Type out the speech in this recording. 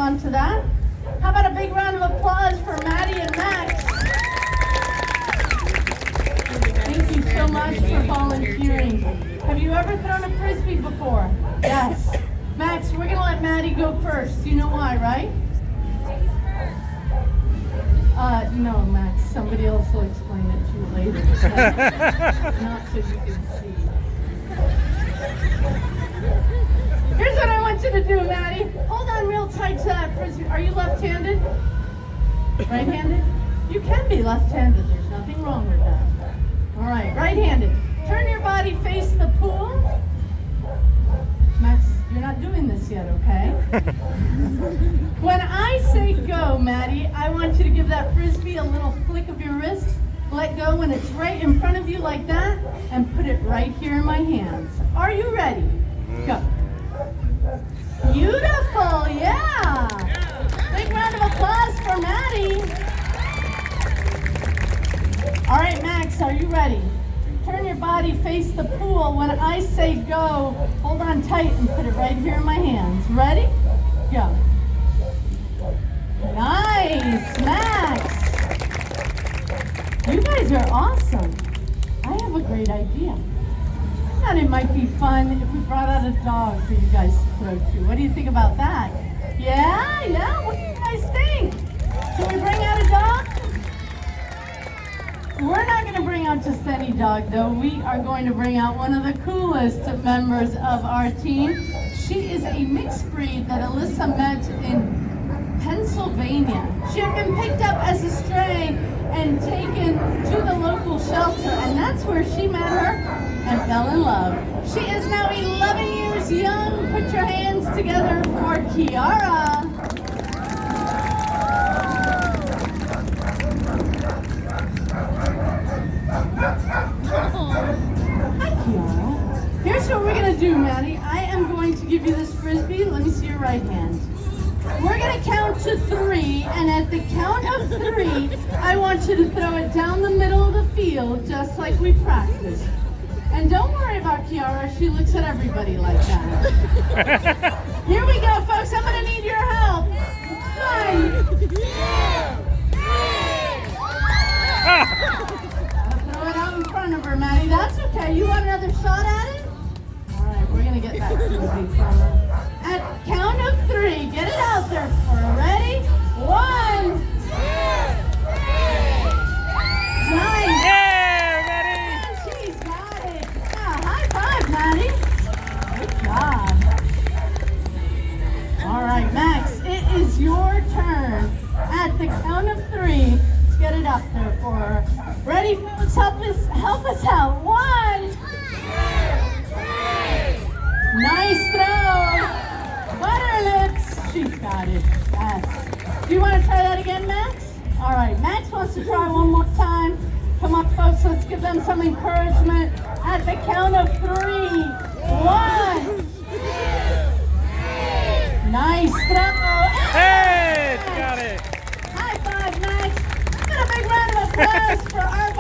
on to that. How about a big round of applause for Maddie and Max? Thank you so much for volunteering. Have you ever thrown a Frisbee before? Yes. Max, we're going to let Maddie go first. You know why, right? No, Max. Somebody else will explain it to you later. Not so you can see. Here's what I want you to do, Maddie. Hold on real tight to that Frisbee. Are you left-handed? Right-handed? You can be left-handed. There's nothing wrong with that. All right, right-handed. Turn your body, face the pool. Max, you're not doing this yet, okay? When I say go, Maddie, I want you to give that Frisbee a little flick of your wrist. Let go when it's right in front of you like that, and put it right here in my hands. Are you ready? Go. Beautiful, yeah! Big round of applause for Maddie. All right, Max, are you ready? Turn your body, face the pool. When I say go, hold on tight and put it right here in my hands. Ready? Go. Nice, Max. You guys are awesome. I have a great idea. I thought it might be fun if we brought out a dog for you guys to throw to. What do you think about that? Yeah? What do you guys think? Should we bring out a dog? We're not going to bring out just any dog, though. We are going to bring out one of the coolest members of our team. She is a mixed breed that Alyssa met in Pennsylvania. She had been picked up as a stray and taken to the local shelter, and that's where she met her and fell in love. She is now 11 years young. Put your hands together for Kiara. Hi, Kiara. Here's what we're going to do, Maddie. I am going to give you this Frisbee. Let me see your right hand. We're going to count to 3, and at the count of 3, I want you to throw it down the middle of the field, just like we practiced. And don't worry about Kiara. She looks at everybody like that. Here we go, folks. I'm going to need your help. 1, 2, 3. Throw it out in front of her, Maddie. That's okay. You want another shot at it? All right, we're going to get that Frisbee from her. At count of 3, get it out there for her. Ready? 1, 2, 3. Nice. Yeah, Maddie. She's got it. Yeah, high five, Maddie. Good job. All right, Max, it is your turn. At the count of 3, let's get it up there for her. Ready, folks? Help us out. 1, 2, 3. Nice throw. Butter lips. She's got it. Yes. Do you want to try that again, Max? All right. Max wants to try one more time. Come on, folks. Let's give them some encouragement. At the count of 3. 1, 2, 3. Nice throw. Hey, she got it. High five, Max. And a big round of applause for our